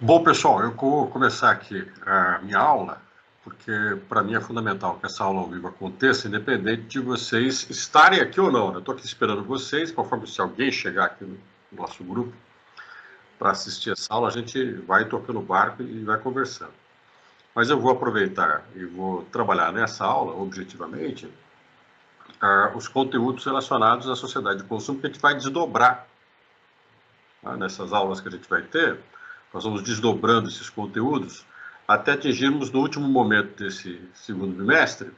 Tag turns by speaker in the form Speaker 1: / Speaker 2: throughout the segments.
Speaker 1: Bom, pessoal, eu vou começar aqui a minha aula, porque para mim é fundamental que essa aula ao vivo aconteça, independente de vocês estarem aqui ou não. Eu estou aqui esperando vocês, conforme se alguém chegar aqui no nosso grupo para assistir essa aula, a gente vai tocando o barco e vai conversando. Mas eu vou aproveitar e vou trabalhar nessa aula, objetivamente, os conteúdos relacionados à sociedade de consumo que a gente vai desdobrar nessas aulas que a gente vai ter. Nós vamos desdobrando esses conteúdos até atingirmos, no último momento desse segundo bimestre,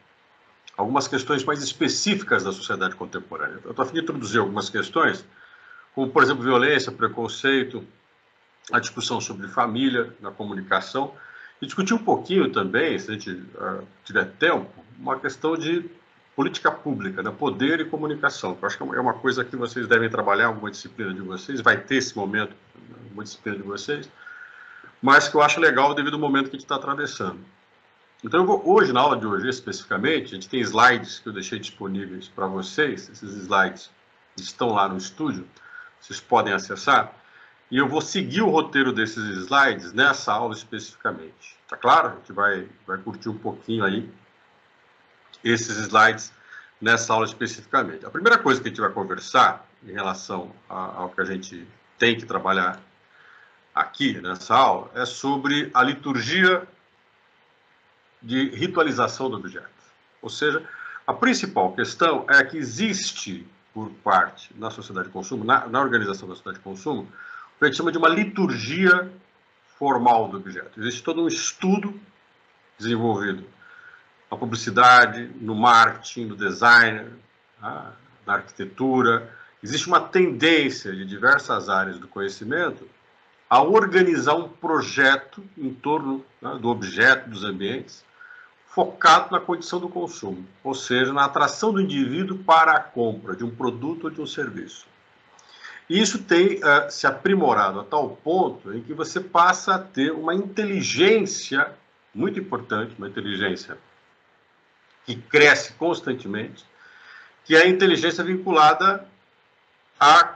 Speaker 1: algumas questões mais específicas da sociedade contemporânea. Eu estou a fim de introduzir algumas questões, como, por exemplo, violência, preconceito, a discussão sobre família na comunicação, e discutir um pouquinho também, se a gente tiver tempo, uma questão de política pública, né? Poder e comunicação, que eu acho que é uma coisa que vocês devem trabalhar, alguma disciplina de vocês, vai ter esse momento, alguma disciplina de vocês, mas que eu acho legal devido ao momento que a gente está atravessando. Então, hoje, na aula de hoje, especificamente, a gente tem slides que eu deixei disponíveis para vocês, esses slides estão lá no estúdio, vocês podem acessar, e eu vou seguir o roteiro desses slides nessa aula especificamente. Tá claro? A gente vai curtir um pouquinho aí esses slides nessa aula especificamente. A primeira coisa que a gente vai conversar em relação ao que a gente tem que trabalhar aqui nessa aula é sobre a liturgia de ritualização do objeto. Ou seja, a principal questão é que existe, por parte na sociedade de consumo, na organização da sociedade de consumo, o que a gente chama de uma liturgia formal do objeto. Existe todo um estudo desenvolvido na publicidade, no marketing, no design, na arquitetura. Existe uma tendência de diversas áreas do conhecimento a organizar um projeto em torno do objeto, dos ambientes, focado na condição do consumo, ou seja, na atração do indivíduo para a compra de um produto ou de um serviço. E isso tem se aprimorado a tal ponto em que você passa a ter uma inteligência muito importante, uma inteligência que cresce constantemente, que é a inteligência vinculada à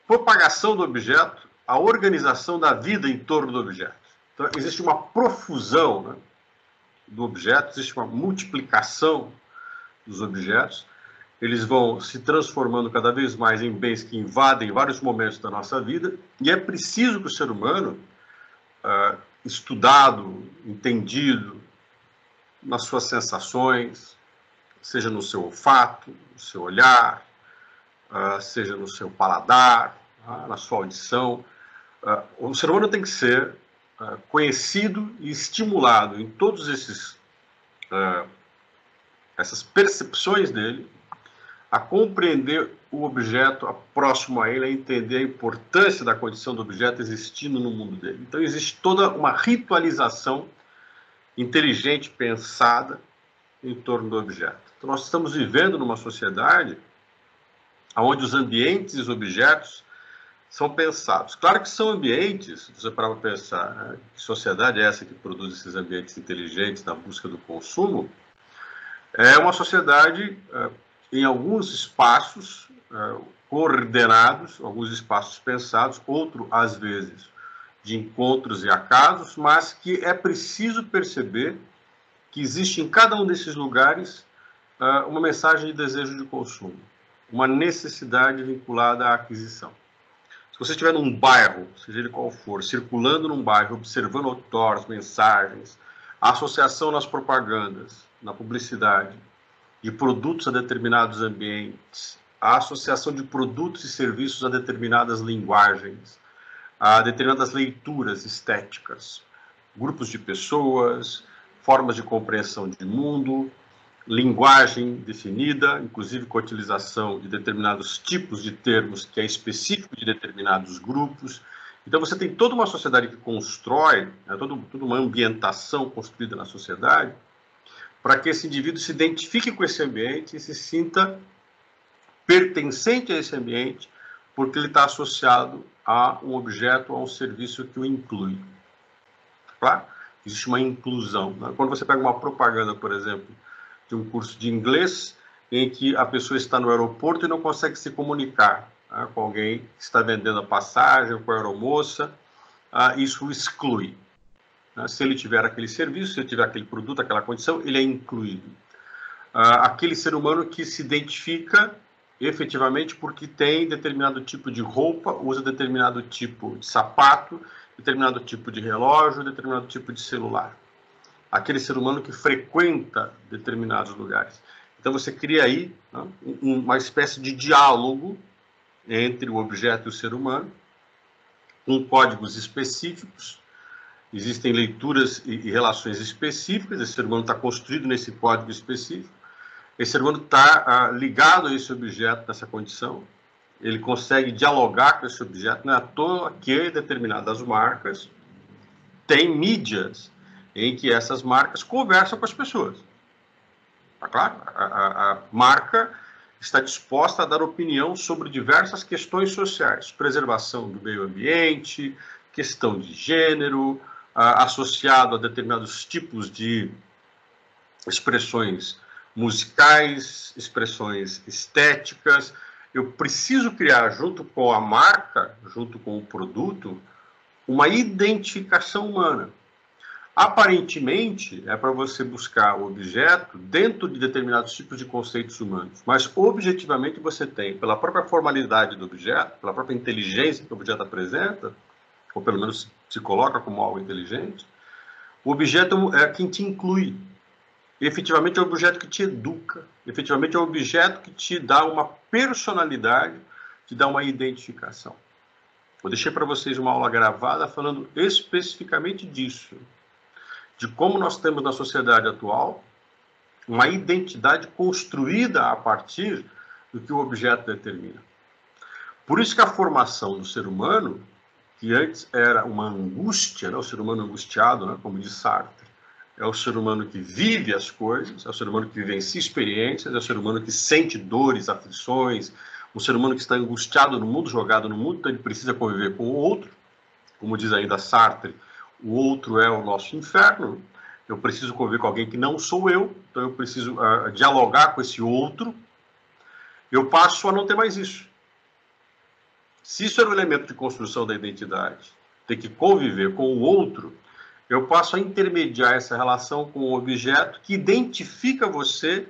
Speaker 1: propagação do objeto, à organização da vida em torno do objeto. Então, existe uma profusão do objeto, existe uma multiplicação dos objetos, eles vão se transformando cada vez mais em bens que invadem vários momentos da nossa vida, e é preciso que o ser humano, estudado, entendido, nas suas sensações, seja no seu olfato, no seu olhar, seja no seu paladar, na sua audição, o ser humano tem que ser conhecido e estimulado em todos essas percepções dele, a compreender o objeto próximo a ele, a entender a importância da condição do objeto existindo no mundo dele. Então, existe toda uma ritualização inteligente, pensada, em torno do objeto. Então, nós estamos vivendo numa sociedade onde os ambientes e os objetos são pensados. Claro que são ambientes, se você parar para pensar, que sociedade é essa que produz esses ambientes inteligentes na busca do consumo? É uma sociedade em alguns espaços coordenados, alguns espaços pensados, outro, às vezes, de encontros e acasos, mas que é preciso perceber que existe em cada um desses lugares uma mensagem de desejo de consumo, uma necessidade vinculada à aquisição. Se você estiver num bairro, seja ele qual for, circulando num bairro, observando outdoors, mensagens, a associação nas propagandas, na publicidade, de produtos a determinados ambientes, a associação de produtos e serviços a determinadas linguagens, a determinadas leituras estéticas, grupos de pessoas, formas de compreensão de mundo, linguagem definida, inclusive com a utilização de determinados tipos de termos que é específico de determinados grupos. Então, você tem toda uma sociedade que constrói, toda uma ambientação construída na sociedade, para que esse indivíduo se identifique com esse ambiente e se sinta pertencente a esse ambiente, porque ele está associado a um objeto, a um serviço que o inclui. Claro? Existe uma inclusão. Quando você pega uma propaganda, por exemplo, de um curso de inglês, em que a pessoa está no aeroporto e não consegue se comunicar com alguém que está vendendo a passagem, com a aeromoça, isso exclui. Se ele tiver aquele serviço, se ele tiver aquele produto, aquela condição, ele é incluído. Aquele ser humano que se identifica efetivamente porque tem determinado tipo de roupa, usa determinado tipo de sapato, determinado tipo de relógio, determinado tipo de celular. Aquele ser humano que frequenta determinados lugares. Então você cria aí, né, uma espécie de diálogo entre o objeto e o ser humano, com códigos específicos. Existem leituras e relações específicas. Esse ser humano está construído nesse código específico. Esse ser humano está ligado a esse objeto nessa condição. Ele consegue dialogar com esse objeto. Não é à toa que determinadas marcas têm mídias em que essas marcas conversam com as pessoas. Tá claro? A marca está disposta a dar opinião sobre diversas questões sociais, preservação do meio ambiente, questão de gênero, associado a determinados tipos de expressões musicais, expressões estéticas. Eu preciso criar, junto com a marca, junto com o produto, uma identificação humana. Aparentemente, é para você buscar o objeto dentro de determinados tipos de conceitos humanos, mas objetivamente você tem, pela própria formalidade do objeto, pela própria inteligência que o objeto apresenta, ou pelo menos se coloca como algo inteligente, o objeto é quem te inclui. Efetivamente é o objeto que te educa, efetivamente é o objeto que te dá uma personalidade, te dá uma identificação. Eu deixei para vocês uma aula gravada falando especificamente disso, de como nós temos na sociedade atual uma identidade construída a partir do que o objeto determina. Por isso que a formação do ser humano, que antes era uma angústia, né, o ser humano angustiado, né, como diz Sartre, é o ser humano que vive as coisas, é o ser humano que vivencia experiências, é o ser humano que sente dores, aflições, um ser humano que está angustiado no mundo, jogado no mundo, então ele precisa conviver com o outro, como diz ainda Sartre, o outro é o nosso inferno. Eu preciso conviver com alguém que não sou eu, então eu preciso dialogar com esse outro. Eu passo a não ter mais isso. Se isso era um elemento de construção da identidade, ter que conviver com o outro, eu passo a intermediar essa relação com o objeto que identifica você,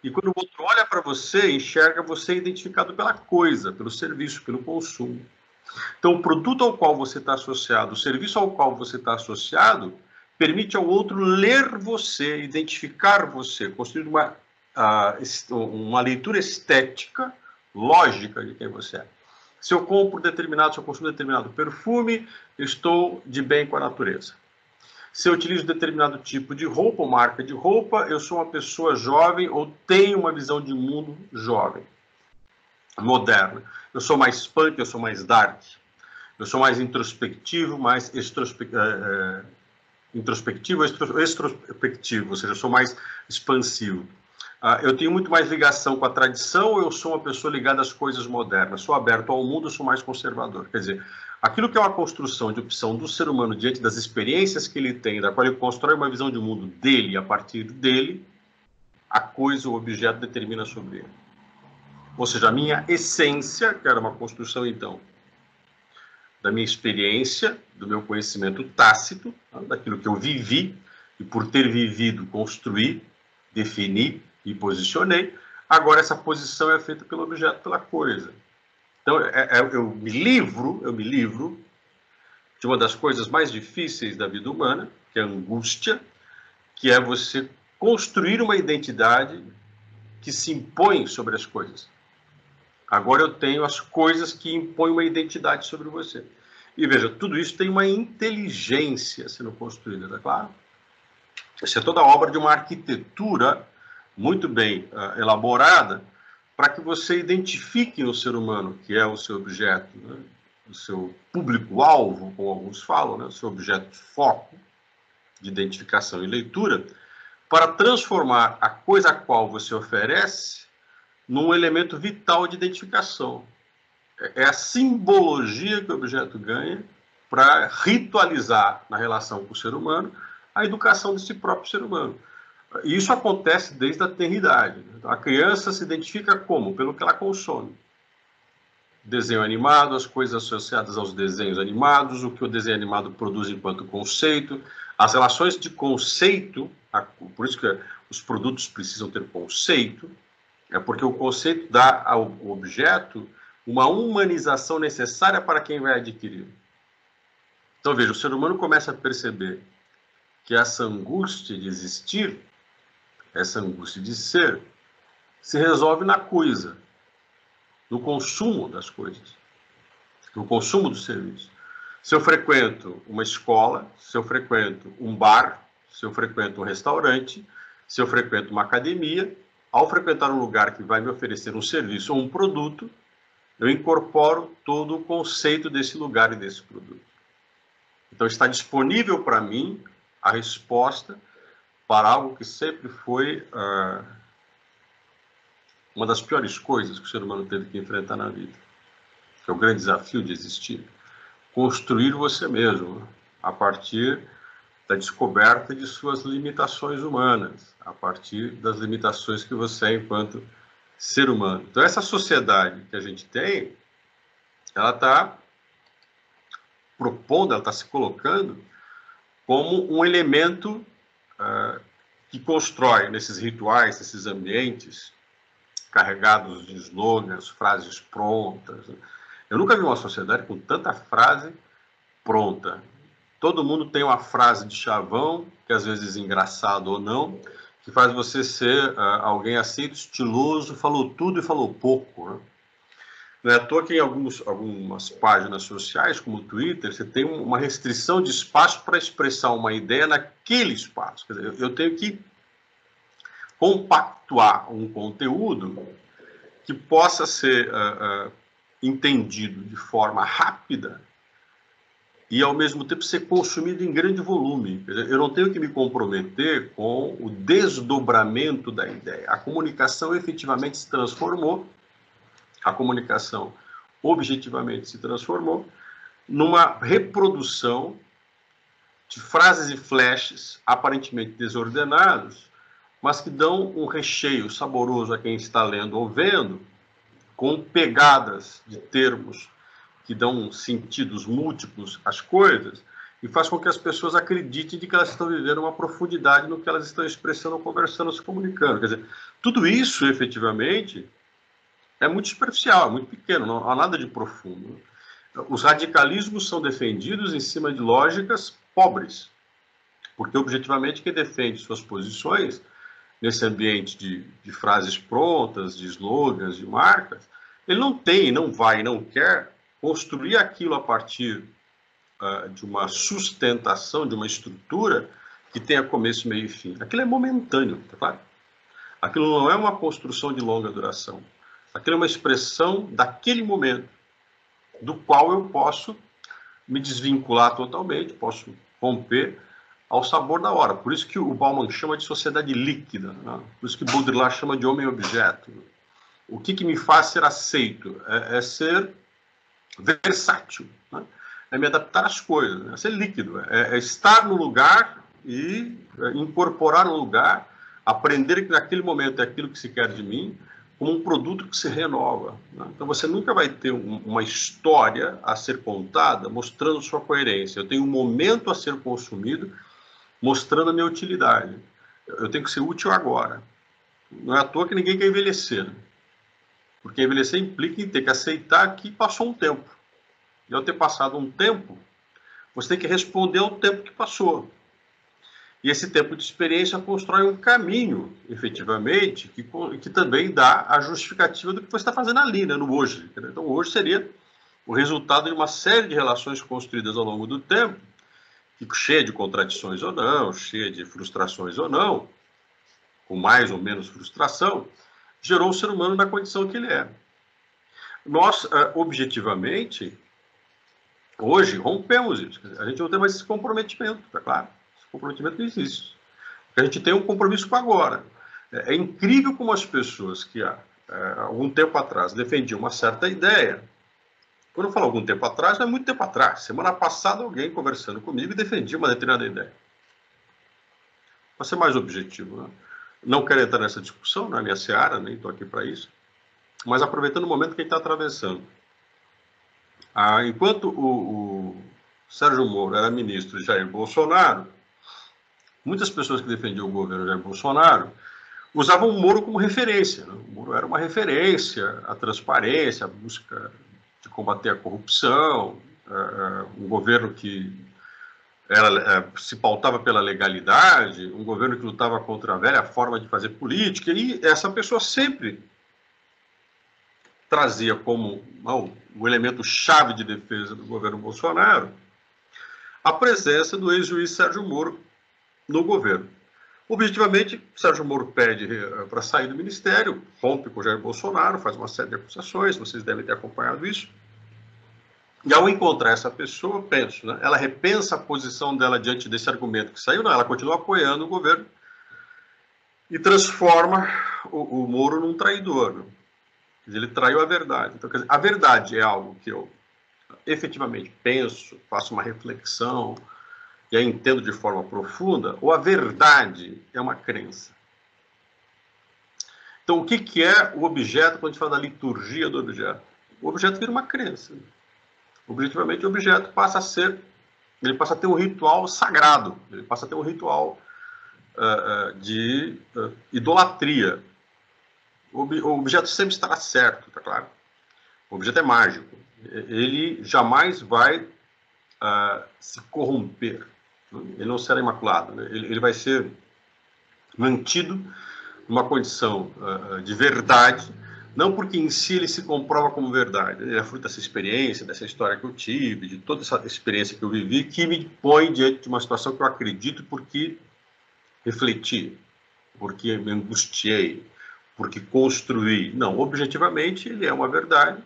Speaker 1: e quando o outro olha para você, enxerga você identificado pela coisa, pelo serviço, pelo consumo. Então, o produto ao qual você está associado, o serviço ao qual você está associado, permite ao outro ler você, identificar você, construir uma leitura estética, lógica de quem você é. Se eu consumo determinado perfume, eu estou de bem com a natureza. Se eu utilizo determinado tipo de roupa ou marca de roupa, eu sou uma pessoa jovem ou tenho uma visão de mundo jovem, moderna. Eu sou mais punk, eu sou mais dark. Eu sou mais introspectivo, mais extrospectivo, ou seja, eu sou mais expansivo. Eu tenho muito mais ligação com a tradição, eu sou uma pessoa ligada às coisas modernas. Sou aberto ao mundo, eu sou mais conservador. Quer dizer, aquilo que é uma construção de opção do ser humano diante das experiências que ele tem, da qual ele constrói uma visão de mundo dele, a partir dele, a coisa, o objeto determina sobre ele. Ou seja, a minha essência, que era uma construção, então, da minha experiência, do meu conhecimento tácito, daquilo que eu vivi, e por ter vivido, construí, defini e posicionei. Agora essa posição é feita pelo objeto, pela coisa. Então eu me livro de uma das coisas mais difíceis da vida humana, que é a angústia, que é você construir uma identidade que se impõe sobre as coisas. Agora eu tenho as coisas que impõem uma identidade sobre você. E veja, tudo isso tem uma inteligência sendo construída, tá claro? Isso é toda obra de uma arquitetura muito bem elaborada para que você identifique no ser humano, que é o seu objeto, né? O seu público-alvo, como alguns falam, né? O seu objeto de foco, de identificação e leitura, para transformar a coisa a qual você oferece num elemento vital de identificação. É a simbologia que o objeto ganha para ritualizar na relação com o ser humano a educação desse próprio ser humano. E isso acontece desde a tenridade. Então, a criança se identifica como? Pelo que ela consome. desenho animado, as coisas associadas aos desenhos animados, o que o desenho animado produz enquanto conceito, as relações de conceito, por isso que os produtos precisam ter conceito, é porque o conceito dá ao objeto uma humanização necessária para quem vai adquirir. Então, veja, o ser humano começa a perceber que essa angústia de existir, essa angústia de ser, se resolve na coisa, no consumo das coisas, no consumo do serviço. Se eu frequento uma escola, se eu frequento um bar, se eu frequento um restaurante, se eu frequento uma academia, ao frequentar um lugar que vai me oferecer um serviço ou um produto, eu incorporo todo o conceito desse lugar e desse produto. Então está disponível para mim a resposta para algo que sempre foi uma das piores coisas que o ser humano teve que enfrentar na vida, que é o grande desafio de existir. Construir você mesmo, a partir da descoberta de suas limitações humanas, a partir das limitações que você é enquanto ser humano. Então, essa sociedade que a gente tem, ela está propondo, ela está se colocando como um elemento que constrói nesses rituais, nesses ambientes carregados de slogans, frases prontas. Eu nunca vi uma sociedade com tanta frase pronta. Todo mundo tem uma frase de chavão, que às vezes é engraçado ou não, que faz você ser alguém aceito, estiloso, falou tudo e falou pouco. Né? Não é à toa que em algumas páginas sociais, como o Twitter, você tem uma restrição de espaço para expressar uma ideia naquele espaço. Quer dizer, eu tenho que compactuar um conteúdo que possa ser entendido de forma rápida e, ao mesmo tempo, ser consumido em grande volume. Quer dizer, eu não tenho que me comprometer com o desdobramento da ideia. A comunicação efetivamente se transformou, a comunicação objetivamente se transformou numa reprodução de frases e flashes aparentemente desordenados, mas que dão um recheio saboroso a quem está lendo ou vendo, com pegadas de termos que dão sentidos múltiplos às coisas, e faz com que as pessoas acreditem de que elas estão vivendo uma profundidade no que elas estão expressando, conversando, se comunicando. Quer dizer, tudo isso, efetivamente, é muito superficial, é muito pequeno, não há nada de profundo. Os radicalismos são defendidos em cima de lógicas pobres, porque, objetivamente, quem defende suas posições nesse ambiente de frases prontas, de slogans, de marcas, ele não tem, não vai, não quer construir aquilo a partir de uma sustentação, de uma estrutura que tenha começo, meio e fim. Aquilo é momentâneo, tá claro? Aquilo não é uma construção de longa duração. Aquilo é uma expressão daquele momento, do qual eu posso me desvincular totalmente, posso romper ao sabor da hora. Por isso que o Bauman chama de sociedade líquida, né? Por isso que Baudrillard chama de homem-objeto. O que me faz ser aceito? É ser versátil, né? É me adaptar às coisas, né? É ser líquido, é estar no lugar e incorporar o lugar, aprender que naquele momento é aquilo que se quer de mim, como um produto que se renova, né? Então você nunca vai ter uma história a ser contada mostrando sua coerência. Eu tenho um momento a ser consumido mostrando a minha utilidade. Eu tenho que ser útil agora. Não é à toa que ninguém quer envelhecer, né? Porque envelhecer implica em ter que aceitar que passou um tempo. E ao ter passado um tempo, você tem que responder ao tempo que passou. E esse tempo de experiência constrói um caminho, efetivamente, que também dá a justificativa do que você está fazendo ali, né, no hoje. Então, hoje seria o resultado de uma série de relações construídas ao longo do tempo, cheia de contradições ou não, cheia de frustrações ou não, com mais ou menos frustração, gerou o ser humano na condição que ele é. Nós, objetivamente, hoje, rompemos isso. A gente não tem mais esse comprometimento, tá claro? Esse comprometimento não existe. A gente tem um compromisso com agora. É incrível como as pessoas que há algum tempo atrás defendiam uma certa ideia. Quando eu falo algum tempo atrás, não é muito tempo atrás. Semana passada, alguém conversando comigo defendia uma determinada ideia. Para ser mais objetivo, né? Não quero entrar nessa discussão, não é minha seara, nem estou aqui para isso. Mas aproveitando o momento que a gente está atravessando. Enquanto o Sérgio Moro era ministro de Jair Bolsonaro, muitas pessoas que defendiam o governo Jair Bolsonaro usavam o Moro como referência. Né? O Moro era uma referência à transparência, à busca de combater a corrupção, um governo que se pautava pela legalidade, um governo que lutava contra a velha forma de fazer política, e essa pessoa sempre trazia como o elemento chave de defesa do governo Bolsonaro a presença do ex-juiz Sérgio Moro no governo. Objetivamente, Sérgio Moro pede para sair do ministério, rompe com Jair Bolsonaro, faz uma série de acusações, vocês devem ter acompanhado isso. E ao encontrar essa pessoa, penso, né, ela repensa a posição dela diante desse argumento que saiu, não, ela continua apoiando o governo e transforma o Moro num traidor. Né? Ele traiu a verdade. Então, quer dizer, a verdade é algo que eu efetivamente penso, faço uma reflexão e a entendo de forma profunda, ou a verdade é uma crença? Então, o que é o objeto quando a gente fala da liturgia do objeto? O objeto vira uma crença. Objetivamente, o objeto passa a ter um ritual sagrado, ele passa a ter um ritual de idolatria. O objeto sempre estará certo, tá claro? O objeto é mágico. Ele jamais vai se corromper. Ele não será imaculado. Né? Ele vai ser mantido numa condição de verdade, não porque em si ele se comprova como verdade. Ele é fruto dessa experiência, dessa história que eu tive, de toda essa experiência que eu vivi, que me põe diante de uma situação que eu acredito porque refleti, porque me angustiei, porque construí. Não, objetivamente ele é uma verdade,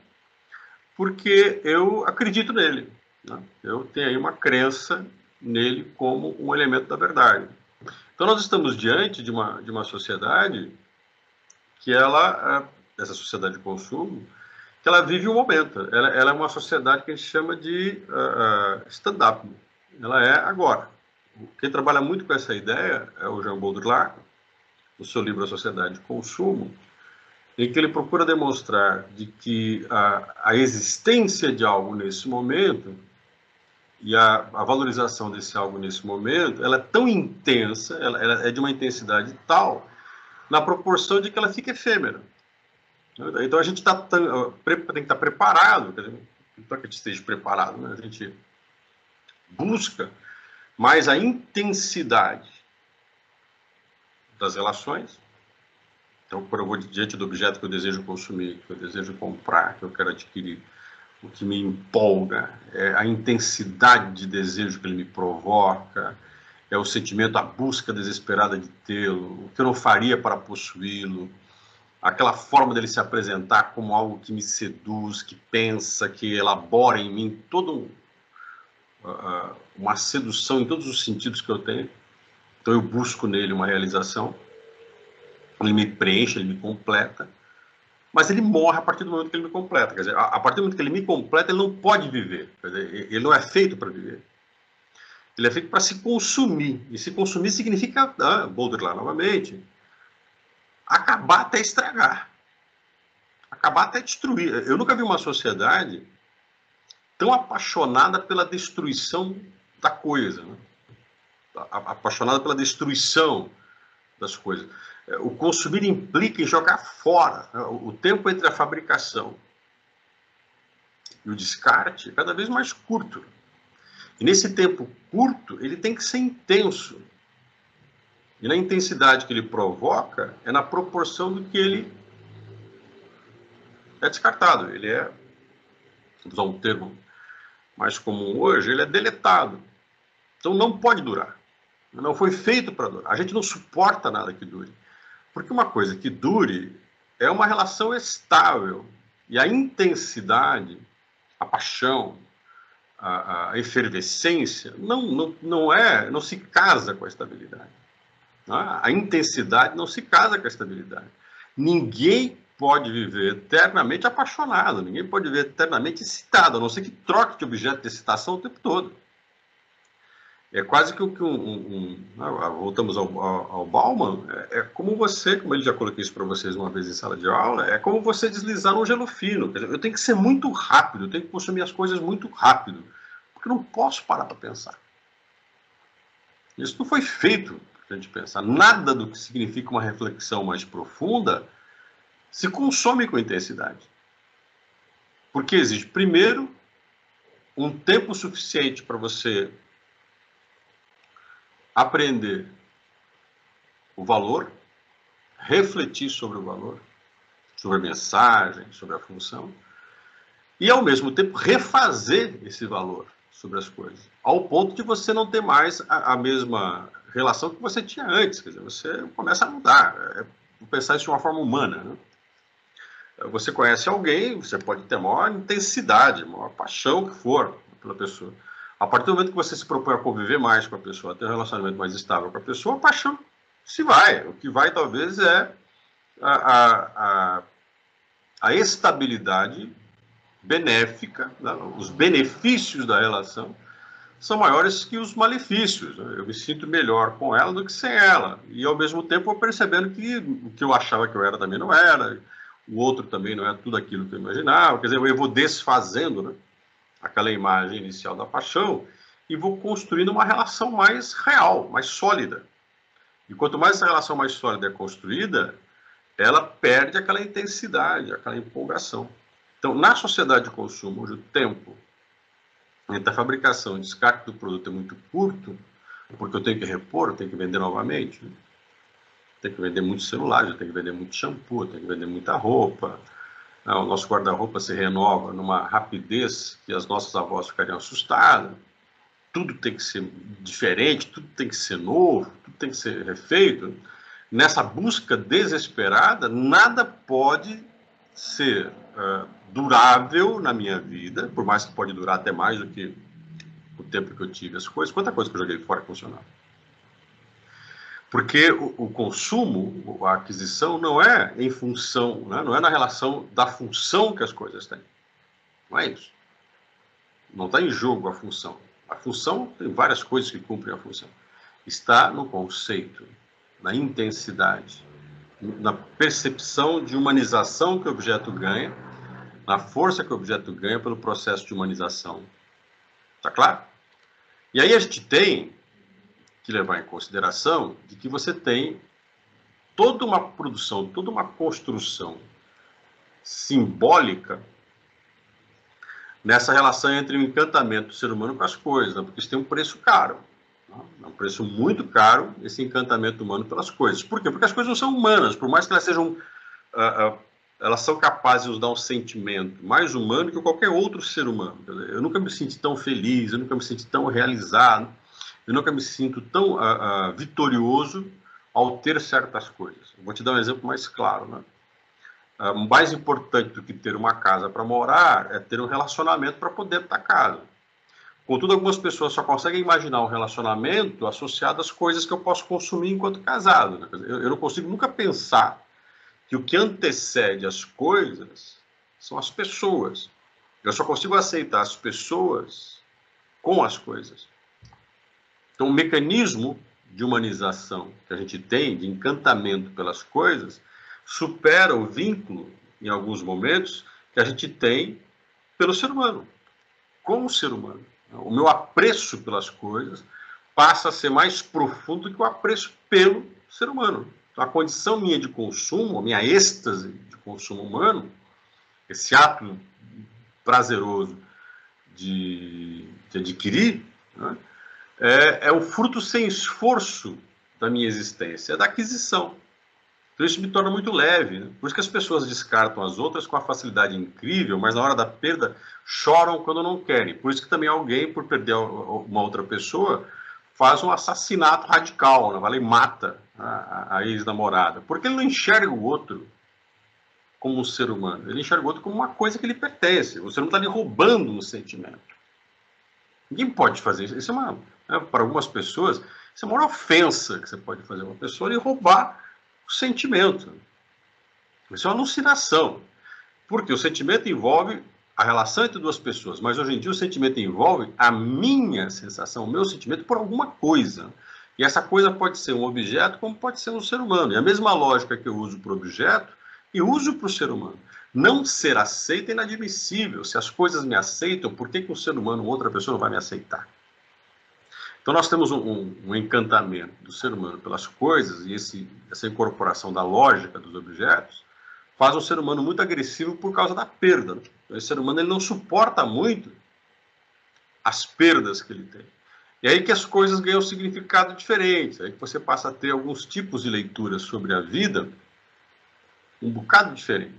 Speaker 1: porque eu acredito nele. Né? Eu tenho aí uma crença nele como um elemento da verdade. Então nós estamos diante de uma sociedade que essa sociedade de consumo, que ela vive um momento. Ela é uma sociedade que a gente chama de stand-up. Ela é agora. Quem trabalha muito com essa ideia é o Jean Baudrillard, no seu livro A Sociedade de Consumo, em que ele procura demonstrar de que a existência de algo nesse momento e a valorização desse algo nesse momento, ela é tão intensa, ela é de uma intensidade tal, na proporção de que ela fica efêmera. Então a gente tem que estar preparado, quer dizer, não é que a gente esteja preparado, né? A gente busca mais a intensidade das relações. Então, quando eu vou diante do objeto que eu desejo consumir, que eu desejo comprar, que eu quero adquirir, o que me empolga é a intensidade de desejo que ele me provoca, é o sentimento, a busca desesperada de tê-lo, o que eu não faria para possuí-lo, aquela forma dele se apresentar como algo que me seduz, que pensa, que elabora em mim toda uma sedução em todos os sentidos que eu tenho. Então eu busco nele uma realização, ele me preenche, ele me completa, mas ele morre a partir do momento que ele me completa. Quer dizer, a partir do momento que ele me completa, ele não pode viver. Quer dizer, ele não é feito para viver. Ele é feito para se consumir. E se consumir significa, Baudrillard novamente, acabar até estragar. Acabar até destruir. Eu nunca vi uma sociedade tão apaixonada pela destruição da coisa. Né? Apaixonada pela destruição das coisas. O consumir implica em jogar fora. O tempo entre a fabricação e o descarte é cada vez mais curto. E nesse tempo curto, ele tem que ser intenso. E na intensidade que ele provoca, é na proporção do que ele é descartado. Ele é, vou usar um termo mais comum hoje, ele é deletado. Então não pode durar. Não foi feito para durar. A gente não suporta nada que dure. Porque uma coisa que dure é uma relação estável. E a intensidade, a paixão, a efervescência não se casa com a estabilidade. A intensidade não se casa com a estabilidade. Ninguém pode viver eternamente apaixonado, ninguém pode viver eternamente excitado, a não ser que troque de objeto de excitação o tempo todo. É quase que voltamos ao Bauman, é como você, como ele já coloquei isso para vocês uma vez em sala de aula, é como você deslizar num gelo fino. Quer dizer, eu tenho que ser muito rápido, eu tenho que consumir as coisas muito rápido, porque eu não posso parar para pensar. Isso não foi feito para a gente pensar. Nada do que significa uma reflexão mais profunda se consome com intensidade. Porque exige, primeiro, um tempo suficiente para você aprender o valor, refletir sobre o valor, sobre a mensagem, sobre a função, e ao mesmo tempo refazer esse valor sobre as coisas, ao ponto de você não ter mais a mesma relação que você tinha antes. Quer dizer, você começa a mudar, pensar isso de uma forma humana, né? Você conhece alguém, você pode ter maior intensidade, maior paixão que for pela pessoa. A partir do momento que você se propõe a conviver mais com a pessoa, a ter um relacionamento mais estável com a pessoa, a paixão se vai. O que vai, talvez, é a estabilidade benéfica, né? Os benefícios da relação são maiores que os malefícios. Eu me sinto melhor com ela do que sem ela. E, ao mesmo tempo, eu percebendo que o que eu achava que eu era também não era, o outro também não é tudo aquilo que eu imaginava. Quer dizer, eu vou desfazendo, né, aquela imagem inicial da paixão e vou construindo uma relação mais real, mais sólida. E quanto mais essa relação mais sólida é construída, ela perde aquela intensidade, aquela empolgação. Então, na sociedade de consumo, onde o tempo entre a fabricação e o descarte do produto é muito curto, porque eu tenho que repor, eu tenho que vender novamente, né? Tenho que vender muitos celulares, eu tenho que vender muito shampoo, eu tenho que vender muita roupa. O nosso guarda-roupa se renova numa rapidez que as nossas avós ficariam assustadas. Tudo tem que ser diferente, tudo tem que ser novo, tudo tem que ser refeito. Nessa busca desesperada, nada pode ser durável na minha vida, por mais que pode durar até mais do que o tempo que eu tive as coisas. Quanta coisa que eu joguei fora que funcionava. Porque o consumo, a aquisição, não é em função, né? Não é na relação da função que as coisas têm. Não é isso. Não está em jogo a função. A função tem várias coisas que cumprem a função. Está no conceito, na intensidade, na percepção de humanização que o objeto ganha, na força que o objeto ganha pelo processo de humanização. Está claro? E aí a gente tem que levar em consideração de que você tem toda uma produção, toda uma construção simbólica nessa relação entre o encantamento do ser humano com as coisas, né? Porque isso tem um preço caro. É um preço muito caro, esse encantamento humano pelas coisas. Por quê? Porque as coisas não são humanas, por mais que elas sejam... elas são capazes de nos dar um sentimento mais humano que qualquer outro ser humano. Eu nunca me senti tão feliz, eu nunca me senti tão realizado, eu nunca me sinto tão vitorioso ao ter certas coisas. Vou te dar um exemplo mais claro, né? Mais importante do que ter uma casa para morar é ter um relacionamento para poder estar casa. Contudo, algumas pessoas só conseguem imaginar um relacionamento associado às coisas que eu posso consumir enquanto casado, né? Eu não consigo nunca pensar que o que antecede as coisas são as pessoas. Eu só consigo aceitar as pessoas com as coisas. Então, o mecanismo de humanização que a gente tem, de encantamento pelas coisas, supera o vínculo, em alguns momentos, que a gente tem pelo ser humano, com o ser humano. O meu apreço pelas coisas passa a ser mais profundo que o apreço pelo ser humano. Então, a condição minha de consumo, a minha êxtase de consumo humano, esse ato prazeroso de adquirir, né, é o fruto sem esforço da minha existência, é da aquisição. Então isso me torna muito leve, né? Por isso que as pessoas descartam as outras com uma facilidade incrível, mas na hora da perda choram quando não querem. Por isso que também alguém, por perder uma outra pessoa, faz um assassinato radical, né? Vai lá e mata a ex-namorada. Porque ele não enxerga o outro como um ser humano, ele enxerga o outro como uma coisa que lhe pertence. Você não está lhe roubando um sentimento. Ninguém pode fazer isso. Isso é uma, né, para algumas pessoas, isso é uma ofensa que você pode fazer a uma pessoa e roubar o sentimento. Isso é uma alucinação. Porque o sentimento envolve a relação entre duas pessoas, mas hoje em dia o sentimento envolve a minha sensação, o meu sentimento por alguma coisa. E essa coisa pode ser um objeto, como pode ser um ser humano. E a mesma lógica que eu uso para o objeto, eu uso para o ser humano. Não ser aceito é inadmissível. Se as coisas me aceitam, por que um ser humano, outra pessoa, não vai me aceitar? Então nós temos um encantamento do ser humano pelas coisas, e essa incorporação da lógica dos objetos faz um ser humano muito agressivo por causa da perda. Esse ser humano ele não suporta muito as perdas que ele tem. E aí que as coisas ganham significado diferente, aí que você passa a ter alguns tipos de leituras sobre a vida um bocado diferente.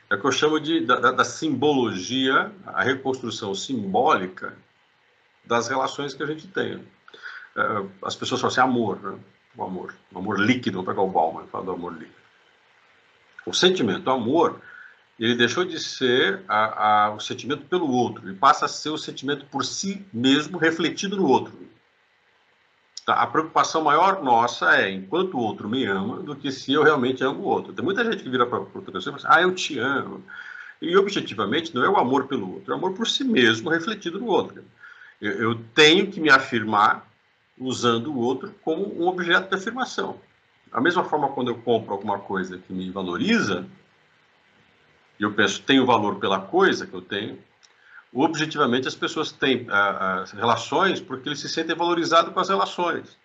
Speaker 1: É o que eu chamo da simbologia, a reconstrução simbólica das relações que a gente tem. As pessoas falam assim, amor, né? O amor líquido, vamos pegar o Bauman, falar do amor líquido. O sentimento, o amor, ele deixou de ser o sentimento pelo outro, ele passa a ser o sentimento por si mesmo refletido no outro. Tá? A preocupação maior nossa é enquanto o outro me ama do que se eu realmente amo o outro. Tem muita gente que vira para outra pessoa e fala assim, eu te amo. E objetivamente não é o amor pelo outro, é o amor por si mesmo refletido no outro. Eu tenho que me afirmar usando o outro como um objeto de afirmação. Da mesma forma, quando eu compro alguma coisa que me valoriza, e eu penso, tenho valor pela coisa que eu tenho, objetivamente as pessoas têm as relações porque eles se sentem valorizados com as relações.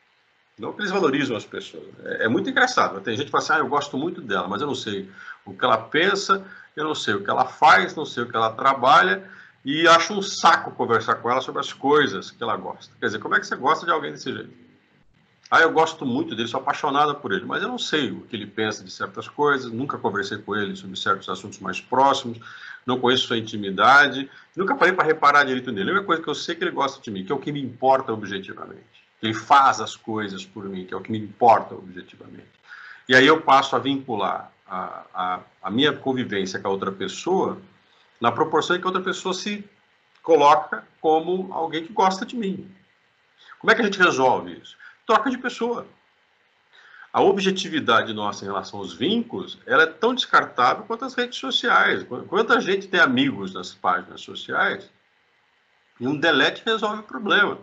Speaker 1: Não que eles valorizam as pessoas. É muito engraçado. Tem gente que fala assim, eu gosto muito dela, mas eu não sei o que ela pensa, eu não sei o que ela faz, não sei o que ela trabalha, e acho um saco conversar com ela sobre as coisas que ela gosta. Quer dizer, como é que você gosta de alguém desse jeito? Eu gosto muito dele, sou apaixonada por ele, mas eu não sei o que ele pensa de certas coisas, nunca conversei com ele sobre certos assuntos mais próximos, não conheço sua intimidade, nunca parei para reparar direito nele. A única coisa que eu sei é que ele gosta de mim, que é o que me importa objetivamente. Ele faz as coisas por mim, que é o que me importa objetivamente. E aí eu passo a vincular a minha convivência com a outra pessoa na proporção em que a outra pessoa se coloca como alguém que gosta de mim. Como é que a gente resolve isso? Troca de pessoa. A objetividade nossa em relação aos vínculos, ela é tão descartável quanto as redes sociais. Quanta gente tem amigos nas páginas sociais e um delete resolve o problema.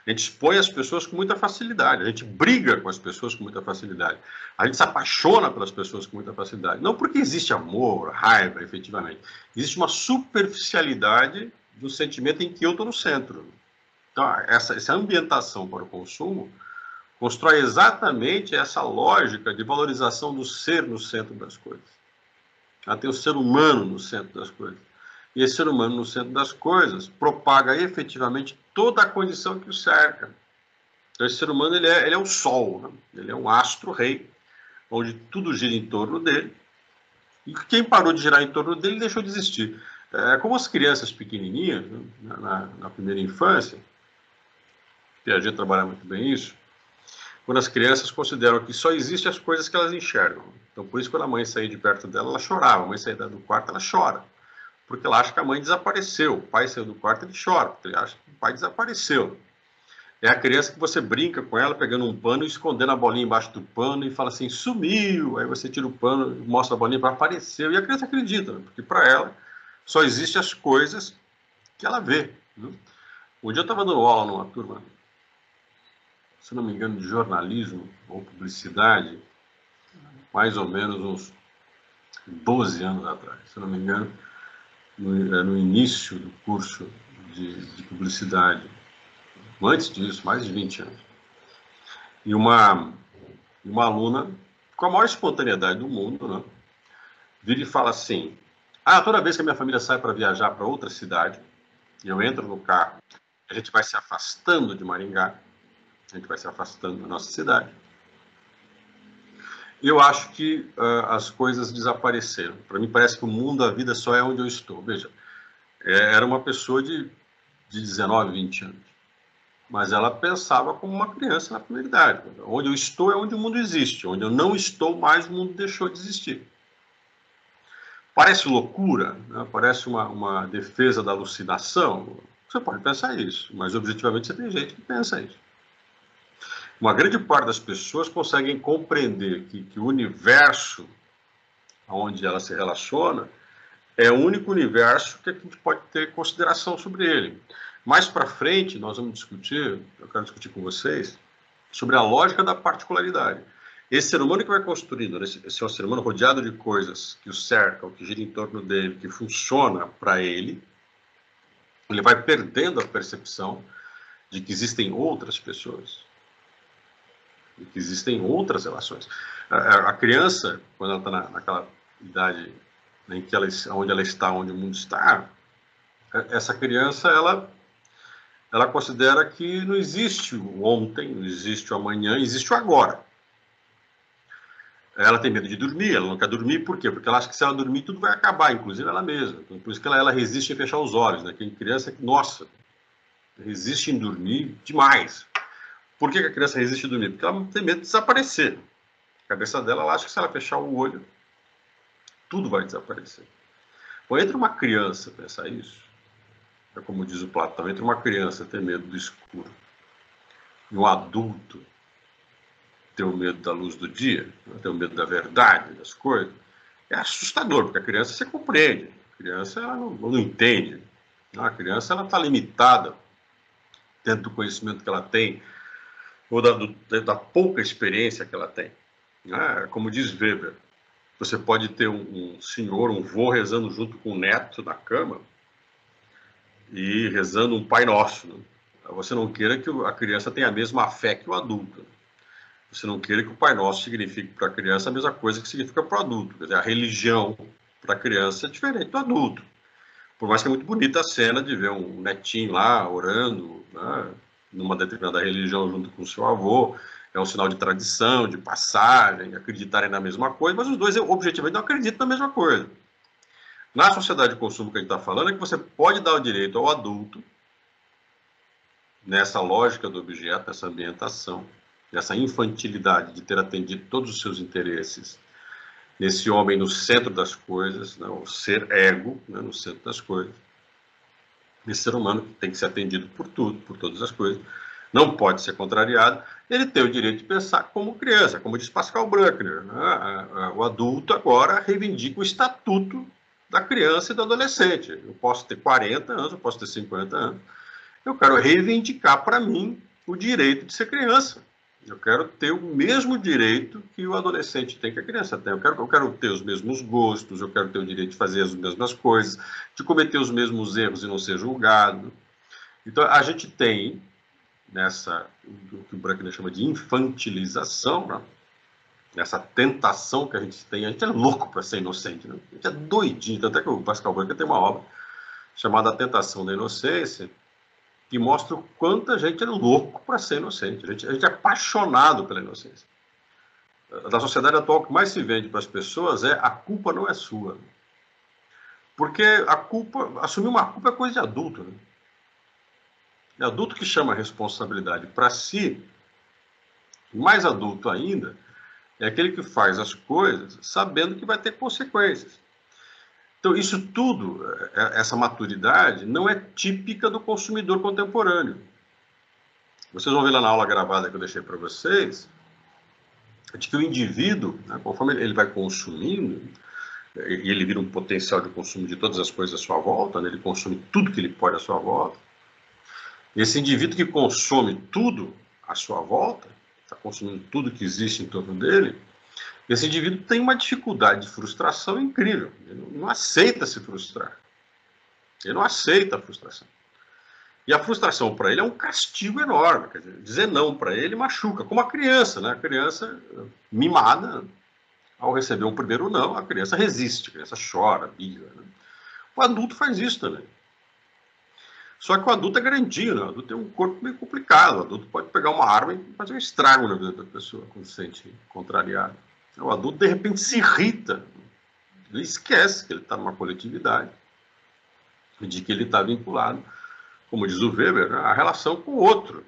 Speaker 1: A gente expõe as pessoas com muita facilidade, a gente briga com as pessoas com muita facilidade, a gente se apaixona pelas pessoas com muita facilidade. Não porque existe amor, raiva, efetivamente. Existe uma superficialidade do sentimento em que eu estou no centro. Então, essa ambientação para o consumo constrói exatamente essa lógica de valorização do ser no centro das coisas. Ela tem o ser humano no centro das coisas. E esse ser humano no centro das coisas propaga efetivamente toda a condição que o cerca. Então, esse ser humano ele é o sol, né? Ele é um astro-rei, onde tudo gira em torno dele. E quem parou de girar em torno dele deixou de existir. Como as crianças pequenininhas, né, na primeira infância, Piaget trabalha muito bem isso, quando as crianças consideram que só existem as coisas que elas enxergam. Então, por isso, quando a mãe saía de perto dela, ela chorava. A mãe saía do quarto, ela chora. Porque ela acha que a mãe desapareceu. O pai saiu do quarto, ele chora, porque ele acha que o pai desapareceu. É a criança que você brinca com ela, pegando um pano e escondendo a bolinha embaixo do pano e fala assim, sumiu. Aí você tira o pano e mostra a bolinha para apareceu. E a criança acredita, né? Porque para ela só existem as coisas que ela vê. Né? Um dia eu estava dando aula numa turma, se não me engano, de jornalismo ou publicidade, mais ou menos uns 12 anos atrás, se não me engano, no início do curso de publicidade, antes disso, mais de 20 anos. E uma aluna, com a maior espontaneidade do mundo, né, vira e fala assim, toda vez que a minha família sai para viajar para outra cidade, e eu entro no carro, a gente vai se afastando de Maringá, a gente vai se afastando da nossa cidade. Eu acho que as coisas desapareceram. Para mim parece que o mundo, a vida só é onde eu estou. Veja, era uma pessoa de 19, 20 anos. Mas ela pensava como uma criança na primeira idade. Onde eu estou é onde o mundo existe. Onde eu não estou mais, o mundo deixou de existir. Parece loucura, né? Parece uma defesa da alucinação. Você pode pensar isso, mas objetivamente você tem gente que pensa isso. Uma grande parte das pessoas conseguem compreender que o universo onde ela se relaciona É o único universo que a gente pode ter consideração sobre ele. Mais para frente, nós vamos discutir, eu quero discutir com vocês, sobre a lógica da particularidade. Esse ser humano que vai construindo, esse é um ser humano rodeado de coisas que o cercam, que gira em torno dele, que funciona para ele vai perdendo a percepção de que existem outras pessoas, de que existem outras relações. A criança, quando ela está naquela idade em que onde ela está, onde o mundo está, essa criança, ela considera que não existe o ontem, não existe o amanhã, existe o agora. Ela tem medo de dormir, ela não quer dormir, por quê? Porque ela acha que se ela dormir, tudo vai acabar, inclusive ela mesma. Então, por isso que ela resiste em fechar os olhos, né? Tem criança que, nossa, resiste em dormir demais. Por que a criança resiste em dormir? Porque ela tem medo de desaparecer. A cabeça dela, ela acha que se ela fechar o olho, tudo vai desaparecer. Bom, entre uma criança pensar isso, é como diz o Platão, entre uma criança ter medo do escuro e um adulto ter o medo da luz do dia, ter o medo da verdade, das coisas, é assustador, porque a criança se compreende, a criança ela não entende, a criança ela está limitada dentro do conhecimento que ela tem, ou da pouca experiência que ela tem. Como diz Weber, você pode ter um senhor, um vô rezando junto com o neto na cama e rezando um Pai Nosso. Né? Você não queira que a criança tenha a mesma fé que o adulto. Você não queira que o Pai Nosso signifique para a criança a mesma coisa que significa para o adulto. Quer dizer, a religião para a criança é diferente do adulto. Por mais que é muito bonita a cena de ver um netinho lá orando, né, numa determinada religião junto com o seu avô, é um sinal de tradição, de passagem, acreditarem na mesma coisa, mas os dois objetivamente não acreditam na mesma coisa. Na sociedade de consumo que a gente está falando, é que você pode dar o direito ao adulto, nessa lógica do objeto, nessa ambientação, nessa infantilidade de ter atendido todos os seus interesses, nesse homem no centro das coisas, né, o ser ego, né, no centro das coisas, esse ser humano que tem que ser atendido por tudo, por todas as coisas, não pode ser contrariado, ele tem o direito de pensar como criança, como diz Pascal Bruckner, né? O adulto agora reivindica o estatuto da criança e do adolescente. Eu posso ter 40 anos, eu posso ter 50 anos, eu quero reivindicar para mim o direito de ser criança. Eu quero ter o mesmo direito que o adolescente tem, que a criança tem. Eu quero ter os mesmos gostos, eu quero ter o direito de fazer as mesmas coisas, de cometer os mesmos erros e não ser julgado. Então, a gente tem, o que o Bruckner chama de infantilização, né? Nessa tentação que a gente tem. A gente é louco para ser inocente, né? A gente é doidinho. Tanto é que o Pascal Bruckner tem uma obra chamada A Tentação da Inocência, que mostra o quanto a gente é louco para ser inocente. A gente é apaixonado pela inocência. Da sociedade atual, o que mais se vende para as pessoas é a culpa não é sua. Porque assumir uma culpa é coisa de adulto. Né? É adulto que chama a responsabilidade para si. Mais adulto ainda é aquele que faz as coisas sabendo que vai ter consequências. Então, isso tudo, essa maturidade, não é típica do consumidor contemporâneo. Vocês vão ver lá na aula gravada que eu deixei para vocês, de que o indivíduo, né, conforme ele vai consumindo, e ele vira um potencial de consumo de todas as coisas à sua volta, né, ele consome tudo que ele pode à sua volta, esse indivíduo que consome tudo à sua volta, está consumindo tudo que existe em torno dele, esse indivíduo tem uma dificuldade de frustração incrível. Ele não aceita se frustrar. Ele não aceita a frustração. E a frustração para ele é um castigo enorme. Quer dizer não para ele machuca. Como a criança, né? A criança mimada, ao receber um primeiro não, a criança resiste, a criança chora, briga. Né? O adulto faz isso também. Só que o adulto é grandinho, né? O adulto tem um corpo meio complicado. O adulto pode pegar uma arma e fazer um estrago na vida da pessoa quando se sente contrariado. O adulto, de repente, se irrita. Ele esquece que ele está numa coletividade e de que ele está vinculado, como diz o Weber, à relação com o outro.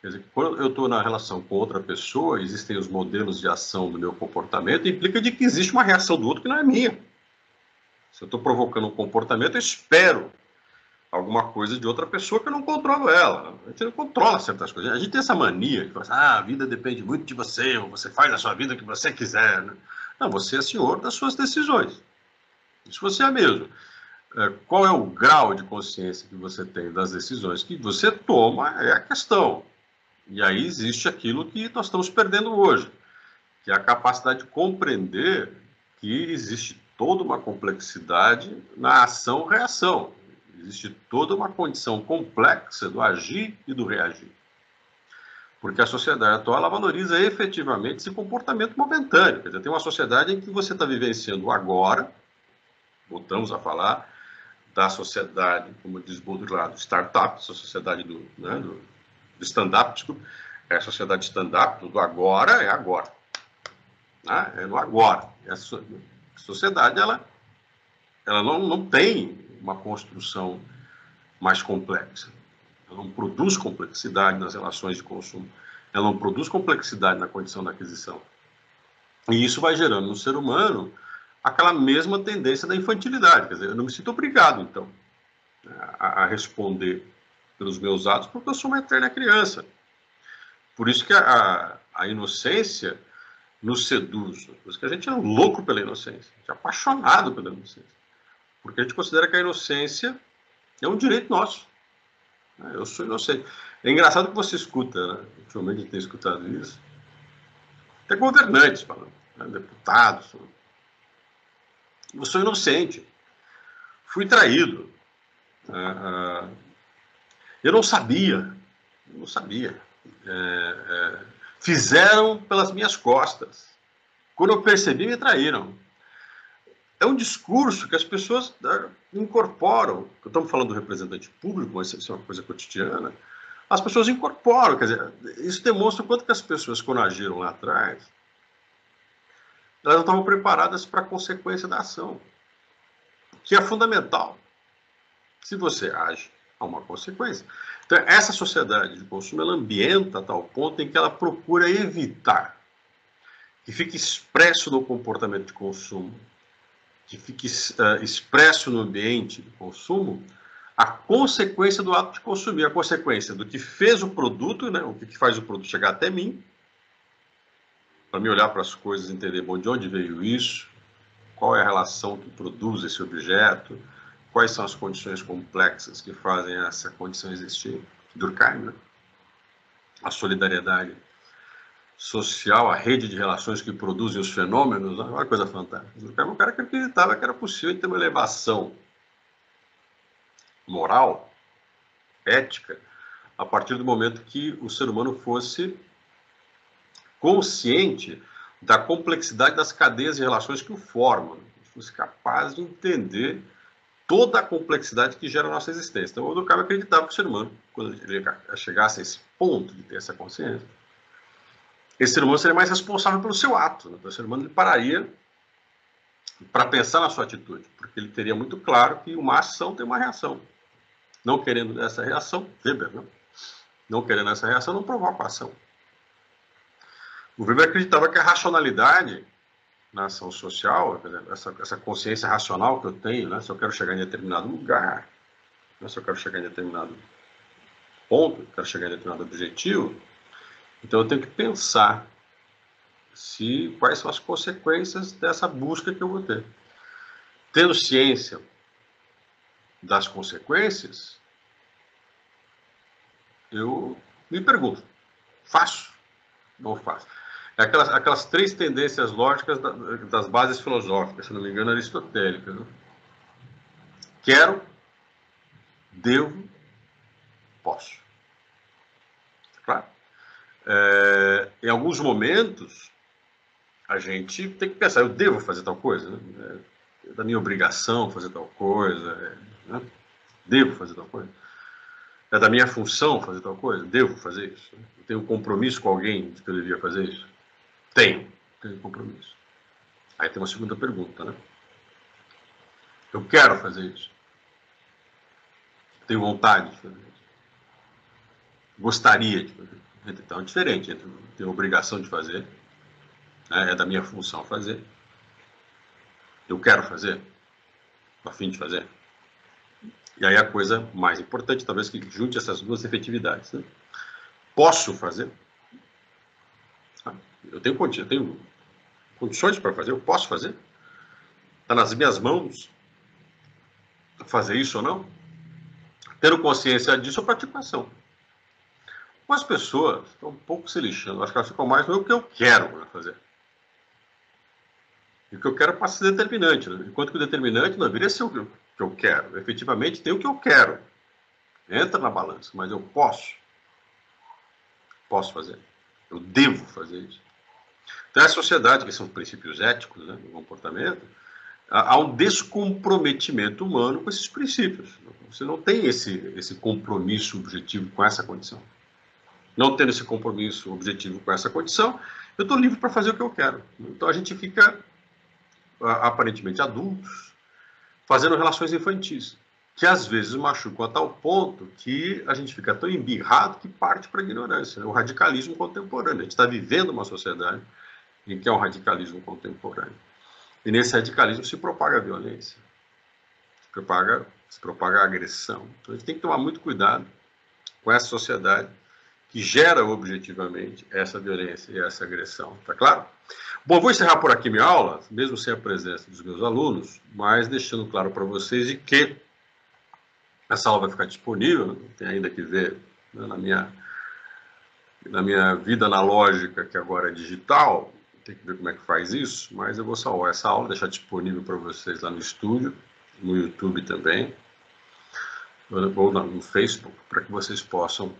Speaker 1: Quer dizer, quando eu estou na relação com outra pessoa, existem os modelos de ação do meu comportamento, implica de que existe uma reação do outro que não é minha. Se eu estou provocando um comportamento, eu espero alguma coisa de outra pessoa que eu não controlo ela. A gente não controla certas coisas. A gente tem essa mania de falar assim, a vida depende muito de você, ou você faz a sua vida o que você quiser. Né? Não, você é senhor das suas decisões. Isso você é mesmo. qual é o grau de consciência que você tem das decisões que você toma é a questão. E aí existe aquilo que nós estamos perdendo hoje, que é a capacidade de compreender que existe toda uma complexidade na ação-reação. Existe toda uma condição complexa do agir e do reagir. Porque a sociedade atual ela valoriza efetivamente esse comportamento momentâneo. Quer dizer, tem uma sociedade em que você está vivenciando agora, voltamos a falar da sociedade, como diz Baudrillard, startup, essa sociedade do stand-up, desculpa, é a sociedade stand-up, do agora é agora. Né? É no agora. A sociedade ela não tem uma construção mais complexa. Ela não produz complexidade nas relações de consumo. Ela não produz complexidade na condição da aquisição. E isso vai gerando no ser humano aquela mesma tendência da infantilidade. Quer dizer, eu não me sinto obrigado, então, a responder pelos meus atos, porque eu sou uma eterna criança. Por isso que a inocência nos seduz. Por isso que a gente é louco pela inocência, a gente é apaixonado pela inocência. Porque a gente considera que a inocência é um direito nosso. Eu sou inocente. É engraçado que você escuta, né? Ultimamente a gente tem escutado isso. Até governantes falando, né? Deputados. Eu sou inocente. Fui traído. Eu não sabia. Eu não sabia. Fizeram pelas minhas costas. Quando eu percebi, me traíram. É um discurso que as pessoas incorporam. Estamos falando do representante público, mas isso é uma coisa cotidiana. As pessoas incorporam, quer dizer, isso demonstra o quanto que as pessoas, quando agiram lá atrás, elas não estavam preparadas para a consequência da ação, que é fundamental. Se você age, há uma consequência. Então, essa sociedade de consumo, ela ambienta a tal ponto em que ela procura evitar que fique expresso no comportamento de consumo, que fique expresso no ambiente de consumo, a consequência do ato de consumir, a consequência do que fez o produto, né, o que faz o produto chegar até mim, para me olhar para as coisas e entender, bom, de onde veio isso, qual é a relação que produz esse objeto, quais são as condições complexas que fazem essa condição existir. Durkheim, né? A solidariedade social, a rede de relações que produzem os fenômenos, é uma coisa fantástica. Durkheim é um cara que acreditava que era possível ter uma elevação moral, ética, a partir do momento que o ser humano fosse consciente da complexidade das cadeias de relações que o formam, fosse capaz de entender toda a complexidade que gera a nossa existência. Então, o Durkheim acreditava que o ser humano, quando ele chegasse a esse ponto de ter essa consciência, esse ser humano seria mais responsável pelo seu ato. Né? Então, o ser humano ele pararia para pensar na sua atitude, porque ele teria muito claro que uma ação tem uma reação. Não querendo essa reação, Weber, né? Não querendo essa reação, não provoca a ação. O Weber acreditava que a racionalidade na ação social, essa consciência racional que eu tenho, né? Se eu quero chegar em determinado lugar, né? Se eu quero chegar em determinado ponto, quero chegar em determinado objetivo, então eu tenho que pensar quais são as consequências dessa busca que eu vou ter. Tendo ciência das consequências, eu me pergunto, faço? Não faço. É aquelas três tendências lógicas das bases filosóficas, se não me engano, aristotélicas. Né? Quero, devo, posso. Claro. Em alguns momentos, a gente tem que pensar, eu devo fazer tal coisa? Né? É da minha obrigação fazer tal coisa? Né? Devo fazer tal coisa? É da minha função fazer tal coisa? Devo fazer isso? Eu tenho um compromisso com alguém de que eu devia fazer isso? Tenho compromisso. Aí tem uma segunda pergunta, né? Eu quero fazer isso. Tenho vontade de fazer isso. Gostaria de fazer. Então é diferente entre ter a obrigação de fazer, né? É da minha função fazer. Eu quero fazer. Estou a fim de fazer. E aí a coisa mais importante, talvez, que junte essas duas efetividades. Né? Posso fazer? Eu tenho condições para fazer, eu posso fazer. Está nas minhas mãos fazer isso ou não. Tendo consciência disso, eu pratico ação. As pessoas estão um pouco se lixando. Acho que elas ficam mais no que eu quero fazer. E o que eu quero passa a ser determinante. Né? Enquanto que o determinante não deveria ser o que eu quero. Efetivamente, tem o que eu quero. Entra na balança, mas eu posso fazer. Eu devo fazer isso. Então, a sociedade, que são princípios éticos, né, do comportamento, há um descomprometimento humano com esses princípios. Você não tem esse compromisso objetivo com essa condição. Não tendo esse compromisso objetivo com essa condição, eu estou livre para fazer o que eu quero. Então, a gente fica, aparentemente, adultos, fazendo relações infantis, que às vezes machucam a tal ponto que a gente fica tão embirrado que parte para a ignorância, né? O radicalismo contemporâneo. A gente está vivendo uma sociedade em que é um radicalismo contemporâneo. E nesse radicalismo se propaga a violência, se propaga a agressão. Então a gente tem que tomar muito cuidado com essa sociedade que gera objetivamente essa violência e essa agressão. Tá claro? Bom, vou encerrar por aqui minha aula, mesmo sem a presença dos meus alunos, mas deixando claro para vocês de que essa aula vai ficar disponível, tem ainda que ver, né, na minha vida analógica, que agora é digital, tem que ver como é que faz isso, mas eu vou salvar essa aula, deixar disponível para vocês lá no estúdio, no YouTube também, ou no Facebook, para que vocês possam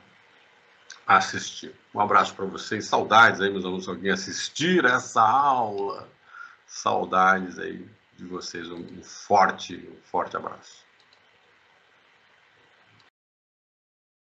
Speaker 1: assistir. Um abraço para vocês, saudades aí, meus alunos, alguém assistir essa aula, saudades aí de vocês, um forte abraço.